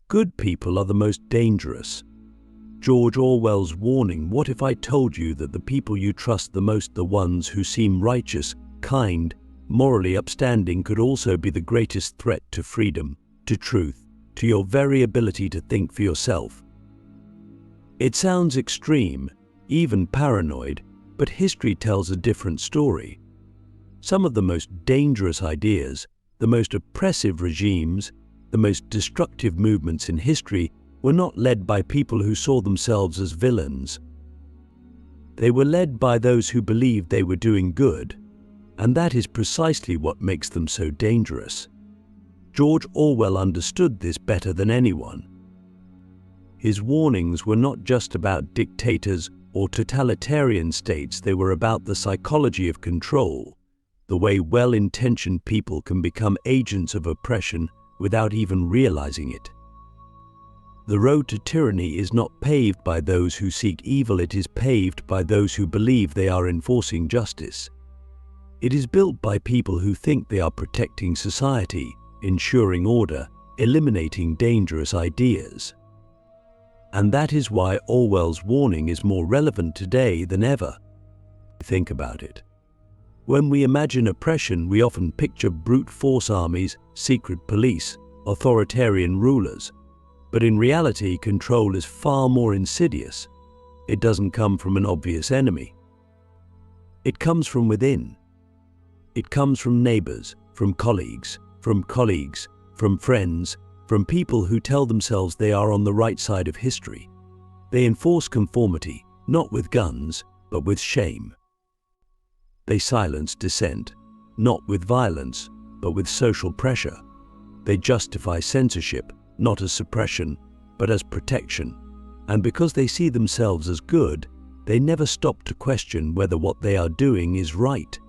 Good people are the most dangerous. George Orwell's warning, what if I told you that the people you trust the most, the ones who seem righteous, kind, morally upstanding, could also be the greatest threat to freedom, to truth, to your very ability to think for yourself. It sounds extreme, even paranoid, but history tells a different story. Some of the most dangerous ideas, the most oppressive regimes, the most destructive movements in history were not led by people who saw themselves as villains. They were led by those who believed they were doing good, and that is precisely what makes them so dangerous. George Orwell understood this better than anyone. His warnings were not just about dictators or totalitarian states, they were about the psychology of control, the way well-intentioned people can become agents of oppression without even realizing it. The road to tyranny is not paved by those who seek evil, it is paved by those who believe they are enforcing justice. It is built by people who think they are protecting society, ensuring order, eliminating dangerous ideas. And that is why Orwell's warning is more relevant today than ever. Think about it. When we imagine oppression, we often picture brute force armies, secret police, authoritarian rulers. But in reality, control is far more insidious. It doesn't come from an obvious enemy. It comes from within. It comes from neighbors, from colleagues, from friends, from people who tell themselves they are on the right side of history. They enforce conformity, not with guns, but with shame. They silence dissent, not with violence, but with social pressure. They justify censorship, not as suppression, but as protection. And because they see themselves as good, they never stop to question whether what they are doing is right.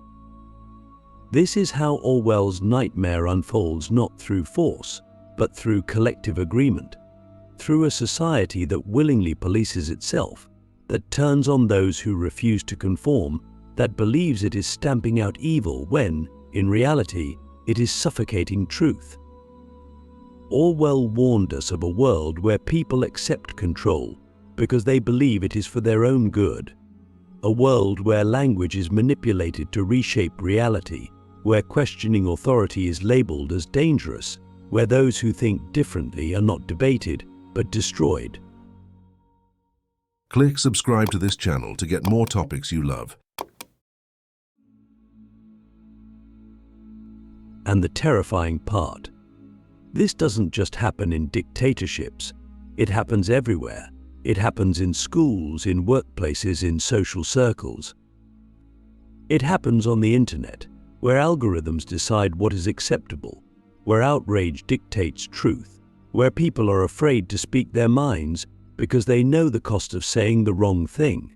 This is how Orwell's nightmare unfolds, not through force, but through collective agreement, through a society that willingly polices itself, that turns on those who refuse to conform, that believes it is stamping out evil when, in reality, it is suffocating truth. Orwell warned us of a world where people accept control because they believe it is for their own good, a world where language is manipulated to reshape reality, where questioning authority is labeled as dangerous, where those who think differently are not debated but destroyed. Click subscribe to this channel to get more topics you love. And the terrifying part, this doesn't just happen in dictatorships. It happens everywhere. It happens in schools, in workplaces, in social circles. It happens on the internet, where algorithms decide what is acceptable, where outrage dictates truth, where people are afraid to speak their minds because they know the cost of saying the wrong thing.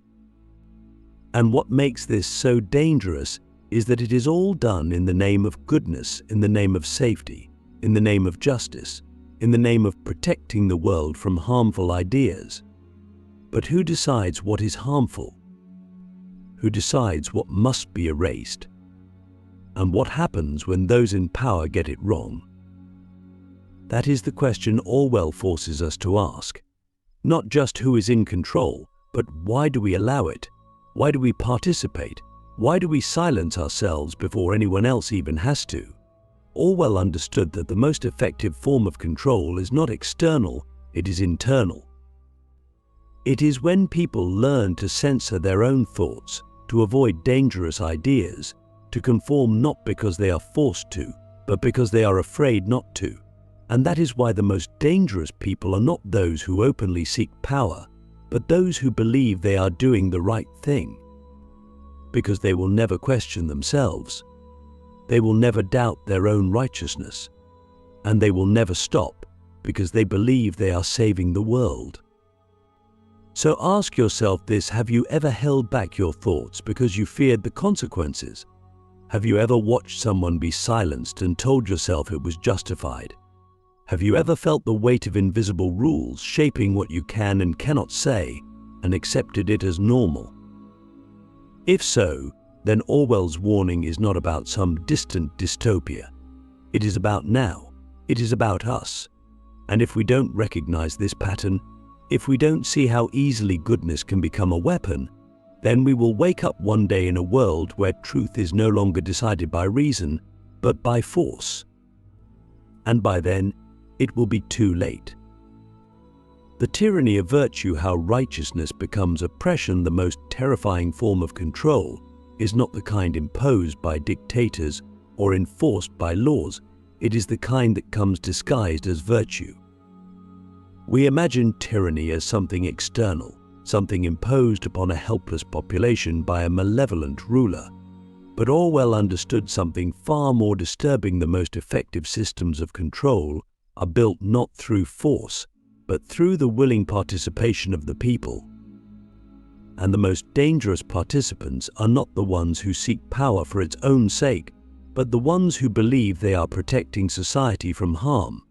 And what makes this so dangerous is that it is all done in the name of goodness, in the name of safety, in the name of justice, in the name of protecting the world from harmful ideas. But who decides what is harmful? Who decides what must be erased? And what happens when those in power get it wrong? That is the question Orwell forces us to ask. Not just who is in control, but why do we allow it? Why do we participate? Why do we silence ourselves before anyone else even has to? Orwell understood that the most effective form of control is not external, it is internal. It is when people learn to censor their own thoughts, to avoid dangerous ideas, to conform not because they are forced to, but because they are afraid not to. And that is why the most dangerous people are not those who openly seek power, but those who believe they are doing the right thing. Because they will never question themselves. They will never doubt their own righteousness. And they will never stop because they believe they are saving the world. So ask yourself this: have you ever held back your thoughts because you feared the consequences? Have you ever watched someone be silenced and told yourself it was justified? Have you ever felt the weight of invisible rules shaping what you can and cannot say and accepted it as normal? If so, then Orwell's warning is not about some distant dystopia. It is about now. It is about us. And if we don't recognize this pattern, if we don't see how easily goodness can become a weapon, then we will wake up one day in a world where truth is no longer decided by reason, but by force. And by then, it will be too late. The tyranny of virtue, how righteousness becomes oppression, the most terrifying form of control, is not the kind imposed by dictators or enforced by laws. It is the kind that comes disguised as virtue. We imagine tyranny as something external, something imposed upon a helpless population by a malevolent ruler. But Orwell understood something far more disturbing. The most effective systems of control are built not through force, but through the willing participation of the people. And the most dangerous participants are not the ones who seek power for its own sake, but the ones who believe they are protecting society from harm.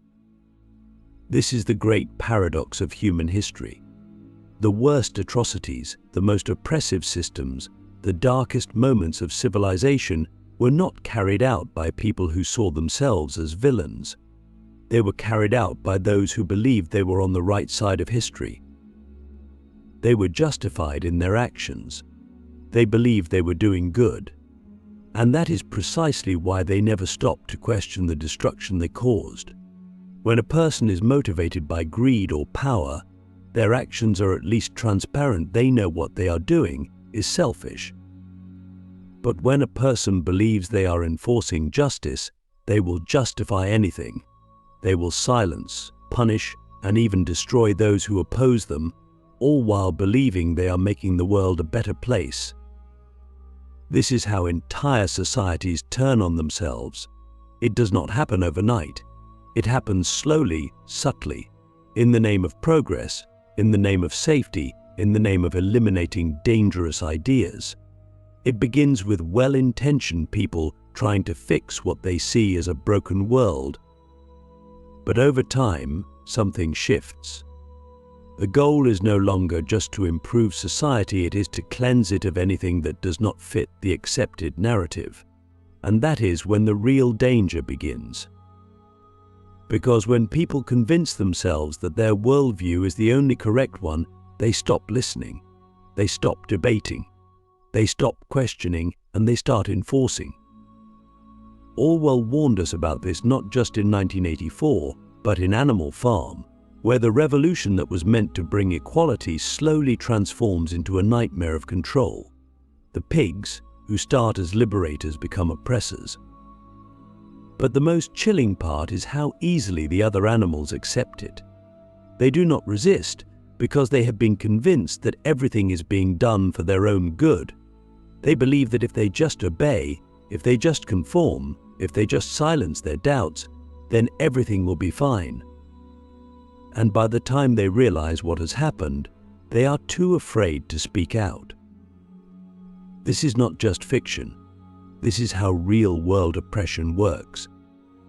This is the great paradox of human history. The worst atrocities, the most oppressive systems, the darkest moments of civilization were not carried out by people who saw themselves as villains. They were carried out by those who believed they were on the right side of history. They were justified in their actions. They believed they were doing good. And that is precisely why they never stopped to question the destruction they caused. When a person is motivated by greed or power, their actions are at least transparent. They know what they are doing is selfish. But when a person believes they are enforcing justice, they will justify anything. They will silence, punish, and even destroy those who oppose them, all while believing they are making the world a better place. This is how entire societies turn on themselves. It does not happen overnight. It happens slowly, subtly, in the name of progress, in the name of safety, in the name of eliminating dangerous ideas. It begins with well-intentioned people trying to fix what they see as a broken world. But over time, something shifts. The goal is no longer just to improve society, it is to cleanse it of anything that does not fit the accepted narrative. And that is when the real danger begins. Because when people convince themselves that their worldview is the only correct one, they stop listening, they stop debating, they stop questioning, and they start enforcing. Orwell warned us about this not just in 1984, but in Animal Farm, where the revolution that was meant to bring equality slowly transforms into a nightmare of control. The pigs, who start as liberators, become oppressors. But the most chilling part is how easily the other animals accept it. They do not resist because they have been convinced that everything is being done for their own good. They believe that if they just obey, if they just conform, if they just silence their doubts, then everything will be fine. And by the time they realize what has happened, they are too afraid to speak out. This is not just fiction. This is how real-world oppression works.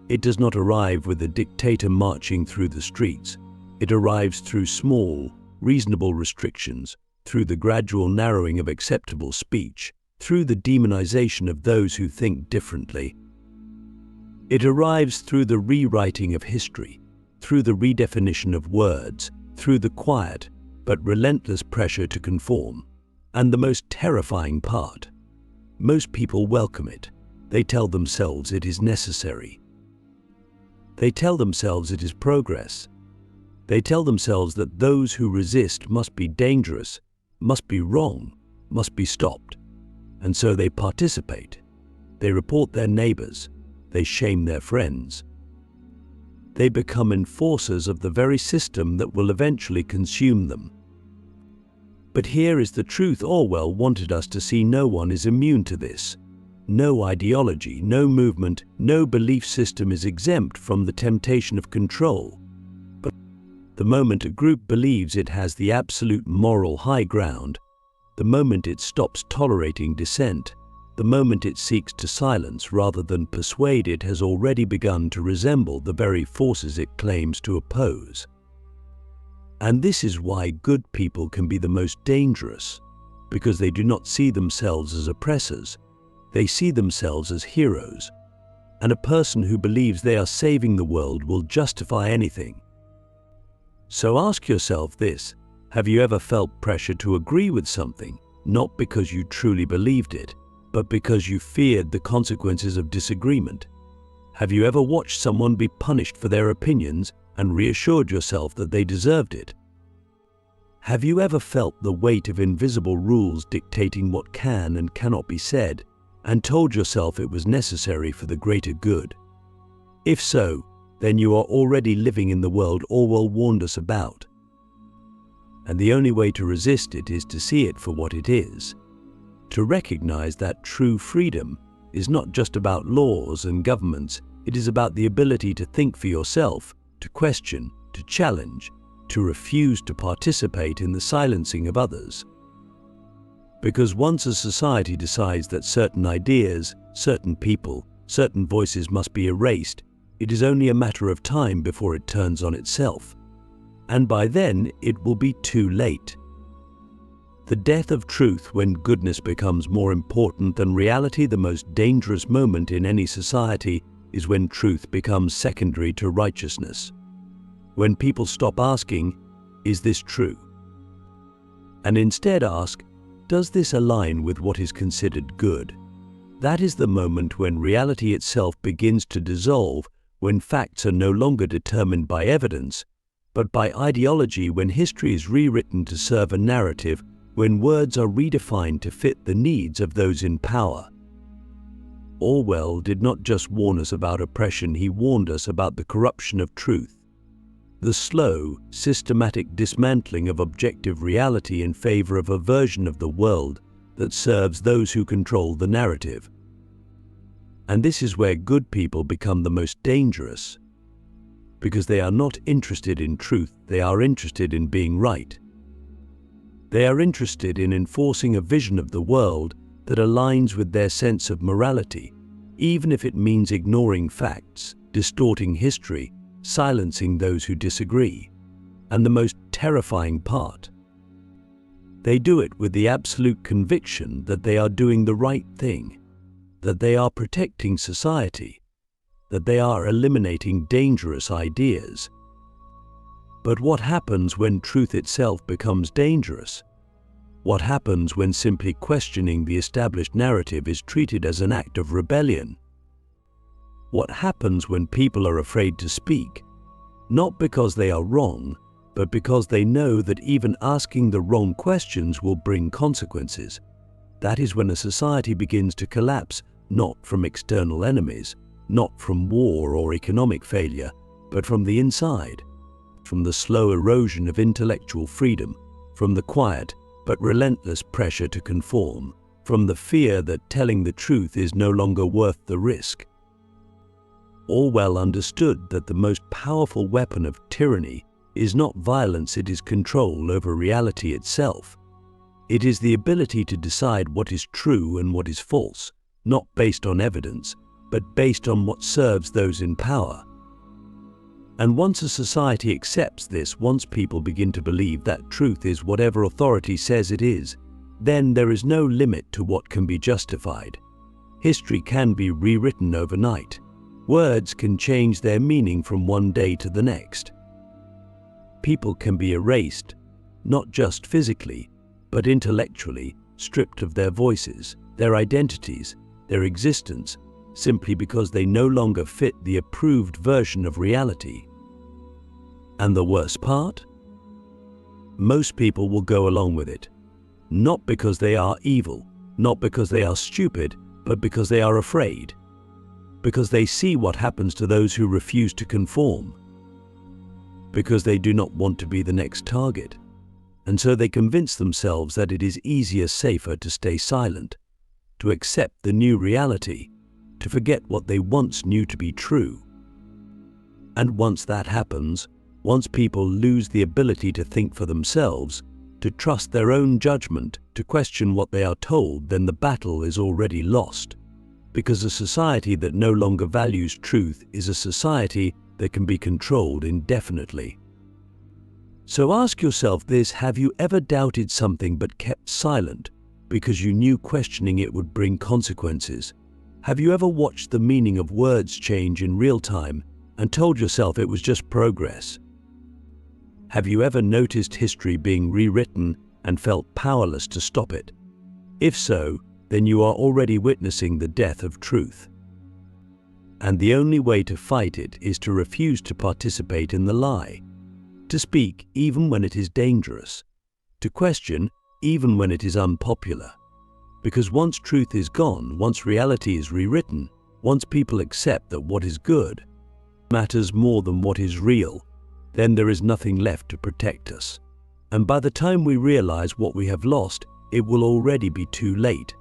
It does not arrive with a dictator marching through the streets. It arrives through small, reasonable restrictions, through the gradual narrowing of acceptable speech, through the demonization of those who think differently. It arrives through the rewriting of history, through the redefinition of words, through the quiet but relentless pressure to conform. And the most terrifying part, most people welcome it. They tell themselves it is necessary. They tell themselves it is progress. They tell themselves that those who resist must be dangerous, must be wrong, must be stopped. And so they participate. They report their neighbors. They shame their friends. They become enforcers of the very system that will eventually consume them. But here is the truth. Orwell wanted us to see no one is immune to this. No ideology, no movement, no belief system is exempt from the temptation of control. But the moment a group believes it has the absolute moral high ground, the moment it stops tolerating dissent, the moment it seeks to silence rather than persuade, it has already begun to resemble the very forces it claims to oppose. And this is why good people can be the most dangerous, because they do not see themselves as oppressors. They see themselves as heroes. And a person who believes they are saving the world will justify anything. So ask yourself this: have you ever felt pressure to agree with something, not because you truly believed it, but because you feared the consequences of disagreement? Have you ever watched someone be punished for their opinions and reassured yourself that they deserved it? Have you ever felt the weight of invisible rules dictating what can and cannot be said, and told yourself it was necessary for the greater good? If so, then you are already living in the world Orwell warned us about. And the only way to resist it is to see it for what it is. To recognize that true freedom is not just about laws and governments, it is about the ability to think for yourself, to question, to challenge, to refuse to participate in the silencing of others. Because once a society decides that certain ideas, certain people, certain voices must be erased, it is only a matter of time before it turns on itself. And by then, it will be too late. The death of truth when goodness becomes more important than reality. The most dangerous moment in any society is when truth becomes secondary to righteousness. When people stop asking, "Is this true?" and instead ask, "Does this align with what is considered good?" That is the moment when reality itself begins to dissolve, when facts are no longer determined by evidence, but by ideology, when history is rewritten to serve a narrative, when words are redefined to fit the needs of those in power. Orwell did not just warn us about oppression, he warned us about the corruption of truth, the slow, systematic dismantling of objective reality in favor of a version of the world that serves those who control the narrative. And this is where good people become the most dangerous, because they are not interested in truth, they are interested in being right. They are interested in enforcing a vision of the world that aligns with their sense of morality, even if it means ignoring facts, distorting history, silencing those who disagree. And the most terrifying part, they do it with the absolute conviction that they are doing the right thing, that they are protecting society, that they are eliminating dangerous ideas. But what happens when truth itself becomes dangerous? What happens when simply questioning the established narrative is treated as an act of rebellion? What happens when people are afraid to speak, not because they are wrong, but because they know that even asking the wrong questions will bring consequences? That is when a society begins to collapse, not from external enemies, not from war or economic failure, but from the inside, from the slow erosion of intellectual freedom, from the quiet but relentless pressure to conform, from the fear that telling the truth is no longer worth the risk. Orwell understood that the most powerful weapon of tyranny is not violence, it is control over reality itself. It is the ability to decide what is true and what is false, not based on evidence, but based on what serves those in power. And once a society accepts this, once people begin to believe that truth is whatever authority says it is, then there is no limit to what can be justified. History can be rewritten overnight. Words can change their meaning from one day to the next. People can be erased, not just physically, but intellectually, stripped of their voices, their identities, their existence, simply because they no longer fit the approved version of reality. And the worst part? Most people will go along with it, not because they are evil, not because they are stupid, but because they are afraid, because they see what happens to those who refuse to conform, because they do not want to be the next target, and so they convince themselves that it is easier, safer to stay silent, to accept the new reality, to forget what they once knew to be true. And once that happens, once people lose the ability to think for themselves, to trust their own judgment, to question what they are told, then the battle is already lost. Because a society that no longer values truth is a society that can be controlled indefinitely. So ask yourself this: have you ever doubted something but kept silent because you knew questioning it would bring consequences? Have you ever watched the meaning of words change in real time and told yourself it was just progress? Have you ever noticed history being rewritten and felt powerless to stop it? If so, then you are already witnessing the death of truth. And the only way to fight it is to refuse to participate in the lie, to speak even when it is dangerous, to question even when it is unpopular. Because once truth is gone, once reality is rewritten, once people accept that what is good matters more than what is real, then there is nothing left to protect us. And by the time we realize what we have lost, it will already be too late.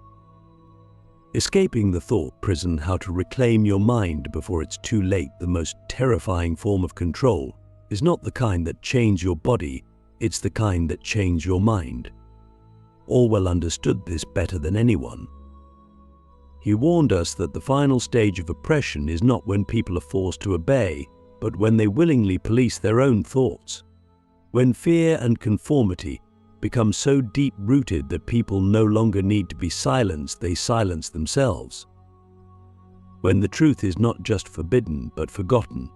Escaping the thought prison, how to reclaim your mind before it's too late, the most terrifying form of control, is not the kind that changes your body, it's the kind that changes your mind. Orwell understood this better than anyone. He warned us that the final stage of oppression is not when people are forced to obey, but when they willingly police their own thoughts. When fear and conformity become so deep-rooted that people no longer need to be silenced, they silence themselves. When the truth is not just forbidden, but forgotten.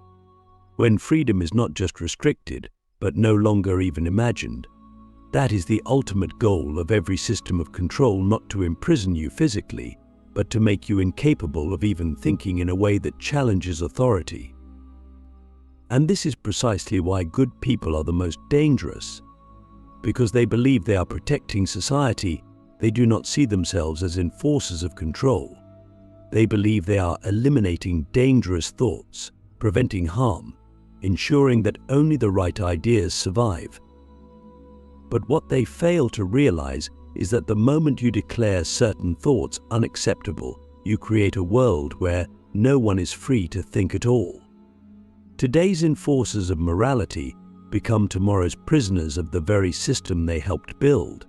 When freedom is not just restricted, but no longer even imagined. That is the ultimate goal of every system of control, not to imprison you physically, but to make you incapable of even thinking in a way that challenges authority. And this is precisely why good people are the most dangerous. Because they believe they are protecting society, they do not see themselves as enforcers of control. They believe they are eliminating dangerous thoughts, preventing harm, ensuring that only the right ideas survive. But what they fail to realize is that the moment you declare certain thoughts unacceptable, you create a world where no one is free to think at all. Today's enforcers of morality become tomorrow's prisoners of the very system they helped build.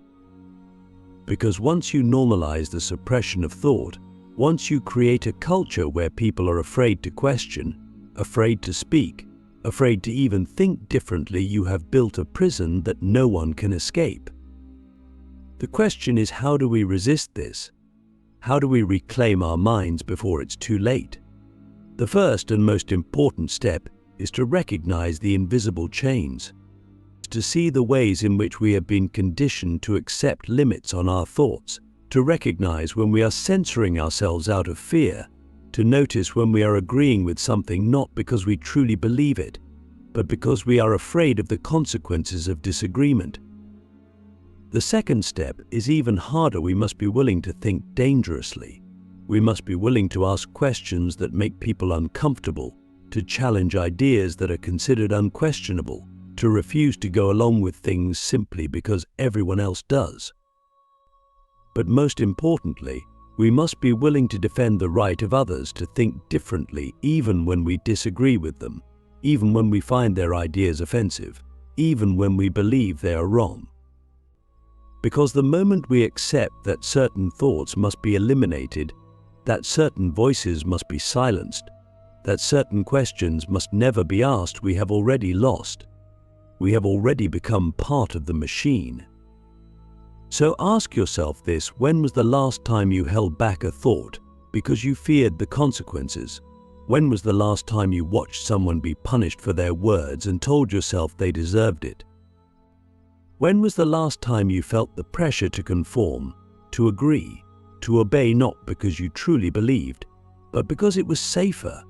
Because once you normalize the suppression of thought, once you create a culture where people are afraid to question, afraid to speak, afraid to even think differently, you have built a prison that no one can escape. The question is, how do we resist this? How do we reclaim our minds before it's too late? The first and most important step is to recognize the invisible chains, to see the ways in which we have been conditioned to accept limits on our thoughts, to recognize when we are censoring ourselves out of fear, to notice when we are agreeing with something not because we truly believe it, but because we are afraid of the consequences of disagreement. The second step is even harder. We must be willing to think dangerously. We must be willing to ask questions that make people uncomfortable, to challenge ideas that are considered unquestionable, to refuse to go along with things simply because everyone else does. But most importantly, we must be willing to defend the right of others to think differently, even when we disagree with them, even when we find their ideas offensive, even when we believe they are wrong. Because the moment we accept that certain thoughts must be eliminated, that certain voices must be silenced, that certain questions must never be asked, we have already lost. We have already become part of the machine. So ask yourself this: when was the last time you held back a thought because you feared the consequences? When was the last time you watched someone be punished for their words and told yourself they deserved it? When was the last time you felt the pressure to conform, to agree, to obey, not because you truly believed, but because it was safer?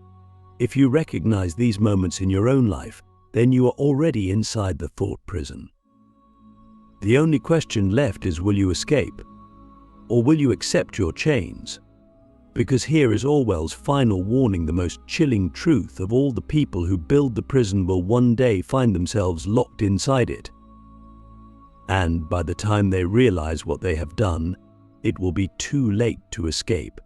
If you recognize these moments in your own life, then you are already inside the thought prison. The only question left is, will you escape? Or will you accept your chains? Because here is Orwell's final warning, the most chilling truth of all: the people who build the prison will one day find themselves locked inside it. And by the time they realize what they have done, it will be too late to escape.